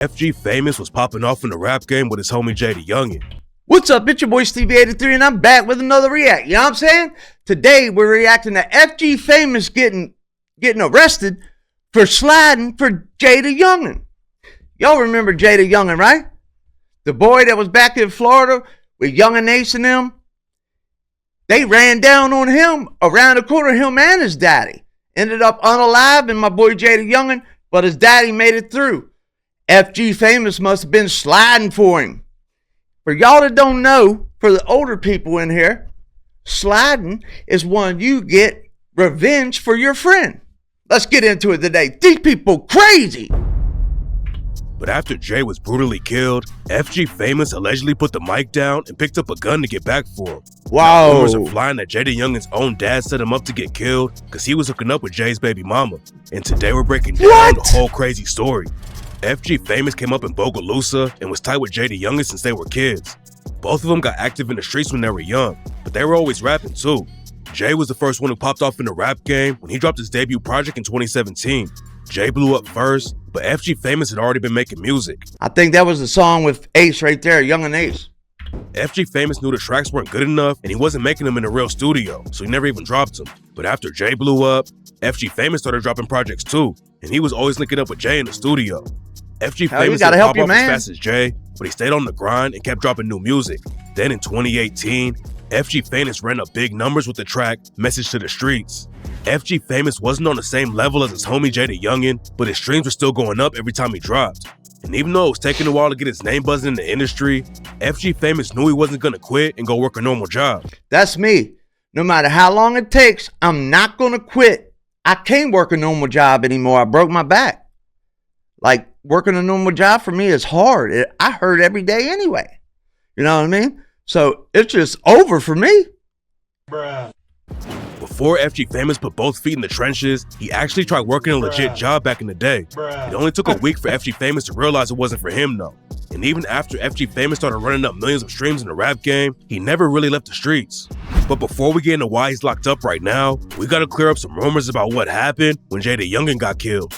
FG Famous was popping off in the rap game with his homie Jay Dayoungan. What's up, it's your boy Stevie83 and I'm back with another react, you know what I'm saying? Today we're reacting to FG Famous getting arrested for sliding for Jay Dayoungan. Y'all remember Jay Dayoungan, right? The boy that was back in Florida with Young and Ace and them. They ran down on him around the corner, him and his daddy. Ended up unaliving my boy Jay Dayoungan, but his daddy made it through. FG Famous must have been sliding for him. For y'all that don't know, for the older people in here, sliding is when you get revenge for your friend. Let's get into it today. These people crazy. But after Jay was brutally killed, FG Famous allegedly put the mic down and picked up a gun to get back for him. Wow. Now, rumors are flying that Jay Dayoungan's own dad set him up to get killed because he was hooking up with Jay's baby mama. And today we're breaking down the whole crazy story. FG Famous came up in Bogalusa and was tight with Jay Dayoungan since they were kids. Both of them got active in the streets when they were young, but they were always rapping too. Jay was the first one who popped off in the rap game when he dropped his debut project in 2017. Jay blew up first, but FG Famous had already been making music. I think that was the song with Ace right there, Young and Ace. FG Famous knew the tracks weren't good enough and he wasn't making them in a real studio, so he never even dropped them. But after Jay blew up, FG Famous started dropping projects too, and he was always linking up with Jay in the studio. FG Famous didn't pop off as fast as Jay, but he stayed on the grind and kept dropping new music. Then in 2018, FG Famous ran up big numbers with the track Message to the Streets. FG Famous wasn't on the same level as his homie Jay Dayoungan, but his streams were still going up every time he dropped. And even though it was taking a while to get his name buzzing in the industry, FG Famous knew he wasn't gonna quit and go work a normal job. That's me. No matter how long it takes, I'm not gonna quit. I can't work a normal job anymore. I broke my back. Like, working a normal job for me is hard. I hurt every day anyway. You know what I mean? So it's just over for me. Bruh. Before FG Famous put both feet in the trenches, he actually tried working a legit job back in the day. It only took a week for FG Famous to realize it wasn't for him though. And even after FG Famous started running up millions of streams in the rap game, he never really left the streets. But before we get into why he's locked up right now, we gotta clear up some rumors about what happened when Jay Dayoungan got killed.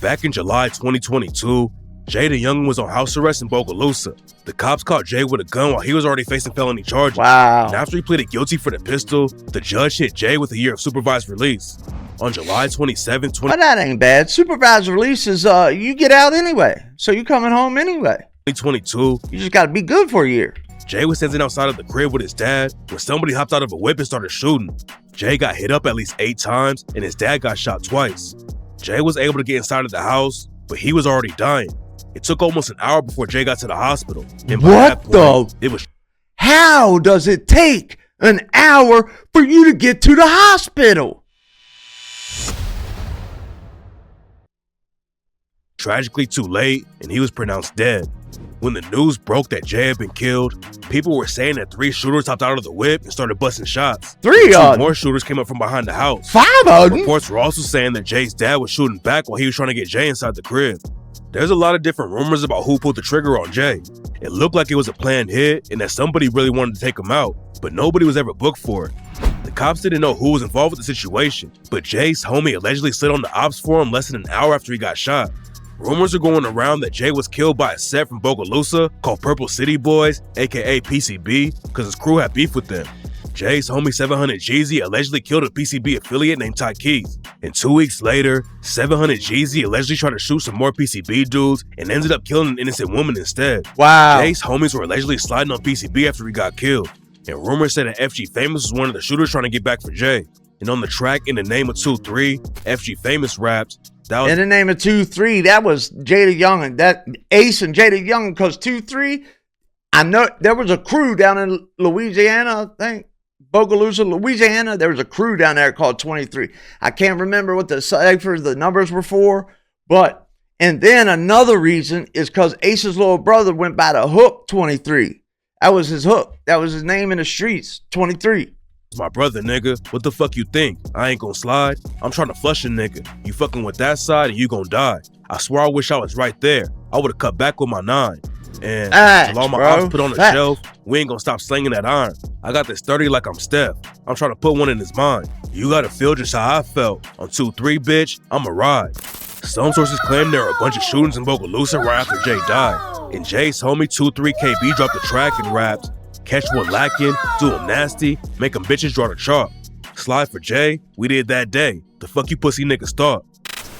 Back in July 2022, Jay Dayoungan was on house arrest in Bogalusa. The cops caught Jay with a gun while he was already facing felony charges. Wow. And after he pleaded guilty for the pistol, the judge hit Jay with a year of supervised release. On July 27, well, that ain't bad. Supervised release is, you get out anyway. So you coming home anyway. 2022, you just gotta be good for a year. Jay was standing outside of the crib with his dad when somebody hopped out of a whip and started shooting. Jay got hit up at least 8 times and his dad got shot twice. Jay was able to get inside of the house, but he was already dying. It took almost an hour before Jay got to the hospital. And by that point, it was... How does it take an hour for you to get to the hospital? Tragically too late, and he was pronounced dead. When the news broke that Jay had been killed, people were saying that 3 shooters hopped out of the whip and started busting shots. 2 more shooters came up from behind the house. 5 of them? Reports were also saying that Jay's dad was shooting back while he was trying to get Jay inside the crib. There's a lot of different rumors about who pulled the trigger on Jay. It looked like it was a planned hit and that somebody really wanted to take him out, but nobody was ever booked for it. The cops didn't know who was involved with the situation, but Jay's homie allegedly slid on the ops for him less than an hour after he got shot. Rumors are going around that Jay was killed by a set from Bogalusa called Purple City Boys, aka PCB, because his crew had beef with them. Jay's homie 700 Jeezy allegedly killed a PCB affiliate named Ty Keys. And 2 weeks later, 700 Jeezy allegedly tried to shoot some more PCB dudes and ended up killing an innocent woman instead. Wow. Jay's homies were allegedly sliding on PCB after he got killed. And rumors said that FG Famous was one of the shooters trying to get back for Jay. And on the track In the Name of 2-3, FG Famous raps, In the Name of 2-3, that was Jay Dayoungan. That Ace and Jay Dayoungan, because 2-3, I know there was a crew down in Louisiana, I think. Bogalusa, Louisiana, there was a crew down there called 23. I can't remember what the numbers were for, but, and then another reason is because Ace's little brother went by the hook 23. That was his hook. That was his name in the streets, 23. My brother, nigga, what the fuck you think? I ain't gonna slide? I'm trying to flush a nigga. You fucking with that side and you gonna die. I swear I wish I was right there. I would've cut back with my 9. And till all my ops put on the shelf, we ain't gonna stop slinging that iron. I got this 30 like I'm Steph. I'm trying to put one in his mind. You gotta feel just how I felt. On 2-3, bitch, I'ma ride. Some sources claim there were a bunch of shootings in Bogalusa right after Jay died, and Jay's homie 23KB dropped the track and rapped, "Catch one lacking, do him nasty, make them bitches draw the chalk. Slide for Jay, we did that day. The fuck you pussy niggas thought."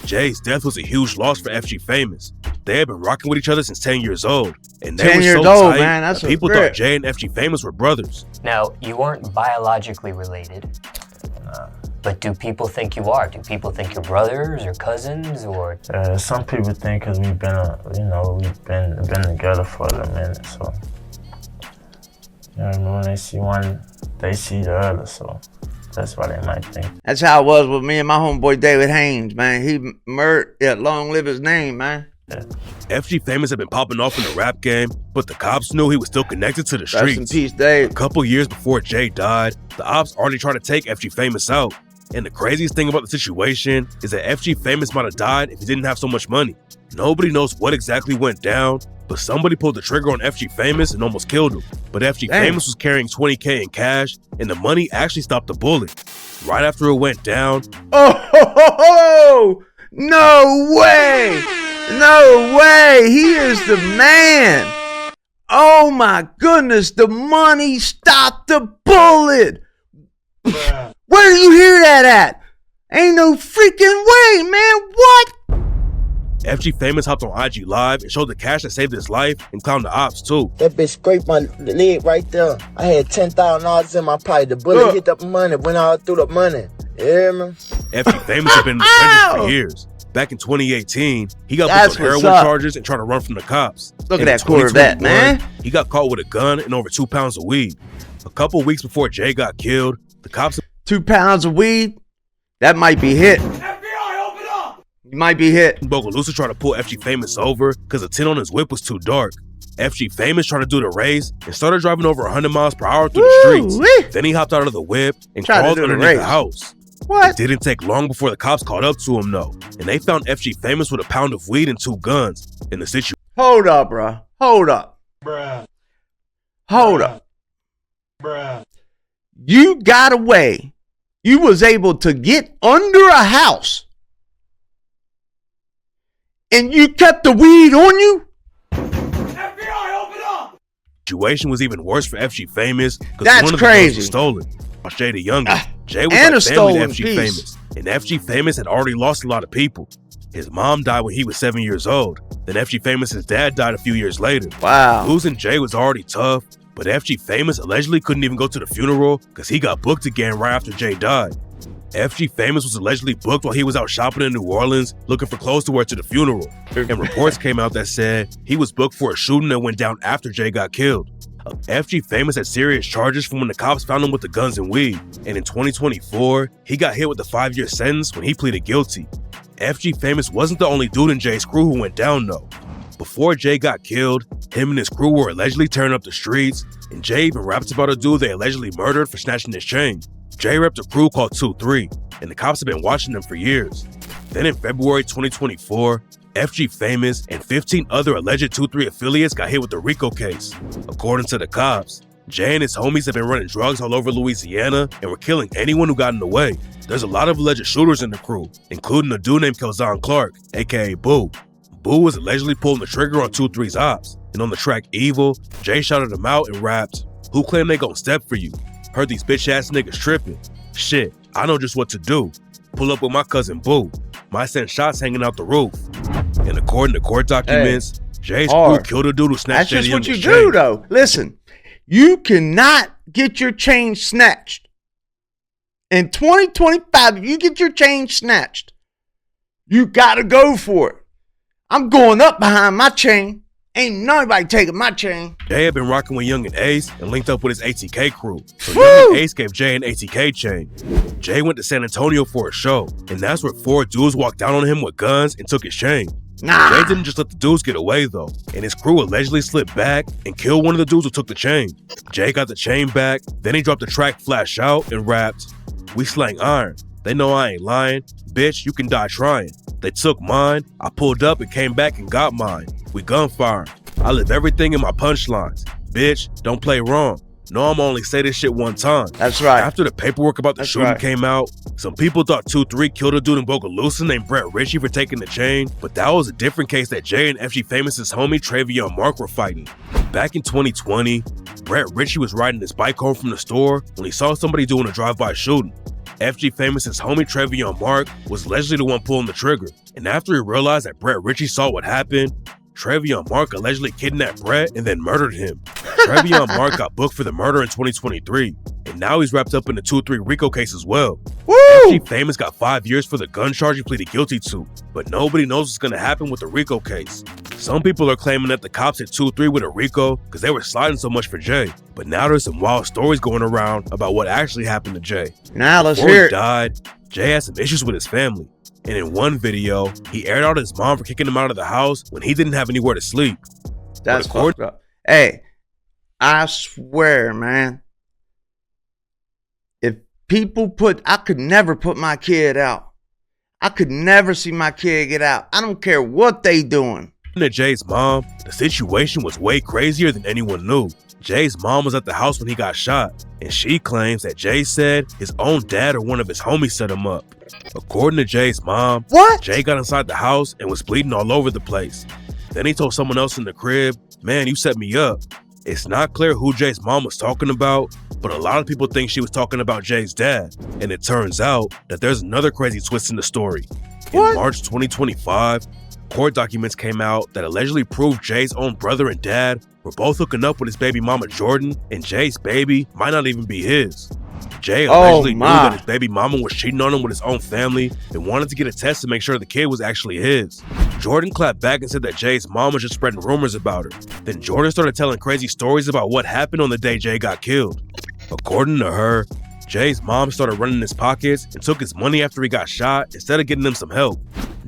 Jay's death was a huge loss for FG Famous. They had been rocking with each other since 10 years old, and they 10 were years so old, tight man. That's that people thought Jay and FG Famous were brothers. Now, you weren't biologically related, but do people think you are? Do people think you're brothers or cousins or? Some people think because we've been together for a minute, so. You know what I mean? When they see one, they see the other, so that's why they might think. That's how it was with me and my homeboy David Haynes, man. He murdered, long live his name, man. Yeah. FG Famous had been popping off in the rap game, but the cops knew he was still connected to the streets. Rest in peace, Dave. A couple years before Jay died, the ops already tried to take FG Famous out. And the craziest thing about the situation is that FG Famous might have died if he didn't have so much money. Nobody knows what exactly went down, but somebody pulled the trigger on FG Famous and almost killed him. But FG Famous was carrying $20K in cash, and the money actually stopped the bullet. Right after it went down, Oh, no way! No way! He is the man! Oh my goodness, the money stopped the bullet! Where do you hear that at? Ain't no freaking way, man, what? FG Famous hopped on IG Live and showed the cash that saved his life and clowned the ops too. That bitch scraped my leg right there. I had $10,000 in my pocket. The bullet hit the money, went all through the money. You hear me? FG Famous had been in the trenches for years. Back in 2018, he got put on heroin charges and tried to run from the cops. Look at that Corvette, man. He got caught with a gun and over 2 pounds of weed. A couple weeks before Jay got killed, the cops... 2 pounds of weed? That might be hit. FBI, open up! You might be hit. Bogalusa tried to pull FG Famous over because the tint on his whip was too dark. FG Famous tried to do the race and started driving over 100 miles per hour through the streets. Then he hopped out of the whip and crawled underneath the house. What? It didn't take long before the cops caught up to him though, and they found FG Famous with a pound of weed and 2 guns in the situation. Hold up, bro. Hold up. Bruh. Hold up. Bruh. You got away. You was able to get under a house and you kept the weed on you? FBI, open up! Situation was even worse for FG Famous because That's one of the crazy. guns was stolen. Jay Dayoungan. Jay was and like a family stolen to FG piece. Famous, and FG Famous had already lost a lot of people. His mom died when he was 7 years old. Then FG Famous's dad died a few years later. Wow. Losing Jay was already tough, but FG Famous allegedly couldn't even go to the funeral because he got booked again right after Jay died. FG Famous was allegedly booked while he was out shopping in New Orleans looking for clothes to wear to the funeral. And reports came out that said he was booked for a shooting that went down after Jay got killed. FG Famous had serious charges from when the cops found him with the guns and weed. And in 2024, he got hit with a 5-year sentence when he pleaded guilty. FG Famous wasn't the only dude in Jay's crew who went down though. Before Jay got killed, him and his crew were allegedly tearing up the streets, and Jay even rapped about a dude they allegedly murdered for snatching his chain. Jay repped a crew called 2-3, and the cops have been watching them for years. Then in February 2024, FG Famous and 15 other alleged 2-3 affiliates got hit with the RICO case. According to the cops, Jay and his homies have been running drugs all over Louisiana and were killing anyone who got in the way. There's a lot of alleged shooters in the crew, including a dude named Kelzon Clark, aka Boo. Boo was allegedly pulling the trigger on 2-3's ops, and on the track Evil, Jay shouted him out and rapped, "Who claim they gon' step for you? Heard these bitch ass niggas tripping. Shit, I know just what to do. Pull up with my cousin Boo. Might send shots hanging out the roof." And according to court documents, Jay's crew killed a dude who snatched That's just what you chain. do, though. Listen, you cannot get your chain snatched. In 2025, if you get your chain snatched, you gotta go for it. I'm going up behind my chain. Ain't nobody taking my chain. Jay had been rocking with Young and Ace and linked up with his ATK crew. So Young and Ace gave Jay an ATK chain. Jay went to San Antonio for a show, and that's where 4 dudes walked down on him with guns and took his chain. Nah. Jay didn't just let the dudes get away though, and his crew allegedly slipped back and killed one of the dudes who took the chain. Jay got the chain back, then he dropped the track Flash Out and rapped, "We slang iron. They know I ain't lying. Bitch, you can die trying. They took mine. I pulled up and came back and got mine. We gunfire. I live everything in my punchlines. Bitch, don't play wrong. No, I'm only say this shit one time. That's right. After the paperwork about the That's shooting right. came out, some people thought 2-3 killed a dude in Bogalusa named Brett Ritchie for taking the chain, but that was a different case that Jay and FG Famous's homie Travion Mark were fighting. Back in 2020, Brett Ritchie was riding his bike home from the store when he saw somebody doing a drive-by shooting. FG Famous's homie Travion Mark was allegedly the one pulling the trigger, and after he realized that Brett Ritchie saw what happened, Travion Mark allegedly kidnapped Brett and then murdered him. Travion Mark got booked for the murder in 2023, and now he's wrapped up in the 2-3 RICO case as well. Woo! FG Famous got 5 years for the gun charge he pleaded guilty to, but nobody knows what's gonna happen with the RICO case. Some people are claiming that the cops hit 2-3 with a RICO because they were sliding so much for Jay, but now there's some wild stories going around about what actually happened to Jay. Now let's Before hear he it. died, Jay had some issues with his family. And in one video, he aired out his mom for kicking him out of the house when he didn't have anywhere to sleep. That's But fucked up. Hey, I swear, man. If people I could never put my kid out. I could never see my kid get out. I don't care what they doing. According to Jay's mom, the situation was way crazier than anyone knew. Jay's mom was at the house when he got shot, and she claims that Jay said his own dad or one of his homies set him up. According to Jay's mom, What? Jay got inside the house and was bleeding all over the place. Then he told someone else in the crib, "Man, you set me up." It's not clear who Jay's mom was talking about, but a lot of people think she was talking about Jay's dad. And it turns out that there's another crazy twist in the story. What? In March 2025, court documents came out that allegedly proved Jay's own brother and dad were both hooking up with his baby mama Jordan, and Jay's baby might not even be his. Jay allegedly knew my. that his baby mama was cheating on him with his own family and wanted to get a test to make sure the kid was actually his. Jordan clapped back and said that Jay's mom was just spreading rumors about her. Then Jordan started telling crazy stories about what happened on the day Jay got killed. According to her, Jay's mom started running his pockets and took his money after he got shot instead of getting him some help.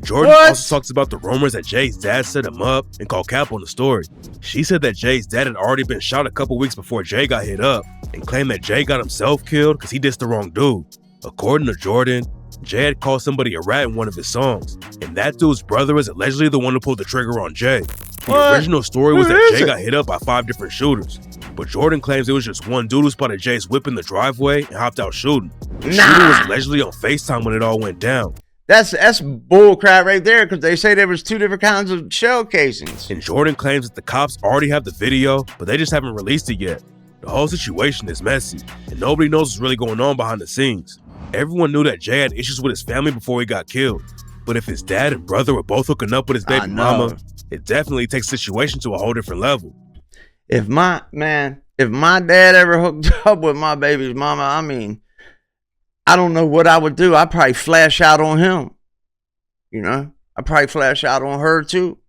Jordan What? also talks about the rumors that Jay's dad set him up and called cap on the story. She said that Jay's dad had already been shot a couple weeks before Jay got hit up and claimed that Jay got himself killed because he dissed the wrong dude. According to Jordan, Jay had called somebody a rat in one of his songs, and that dude's brother is allegedly the one who pulled the trigger on Jay. The What? original story was Who that is Jay it? got hit up by 5 different shooters, but Jordan claims it was just one dude who spotted Jay's whip in the driveway and hopped out shooting. The shooter was allegedly on FaceTime when it all went down. That's bull crap right there, because they say there was 2 different kinds of shell casings. And Jordan claims that the cops already have the video, but they just haven't released it yet. The whole situation is messy, and nobody knows what's really going on behind the scenes. Everyone knew that Jay had issues with his family before he got killed, but if his dad and brother were both hooking up with his I baby know. mama, it definitely takes the situation to a whole different level. If my dad ever hooked up with my baby's mama, I mean, I don't know what I would do. I'd probably flash out on him. You know, I'd probably flash out on her too.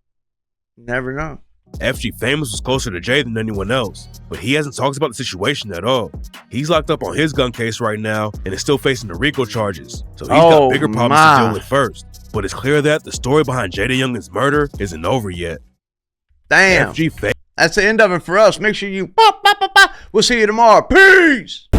You never know. FG Famous was closer to Jay than anyone else, but he hasn't talked about the situation at all. He's locked up on his gun case right now and is still facing the RICO charges, so he's got bigger problems to deal with first. But it's clear that the story behind Jay Dayoungan's murder isn't over yet. Damn. FG Famous. That's the end of it for us. Make sure you pop. We'll see you tomorrow. Peace.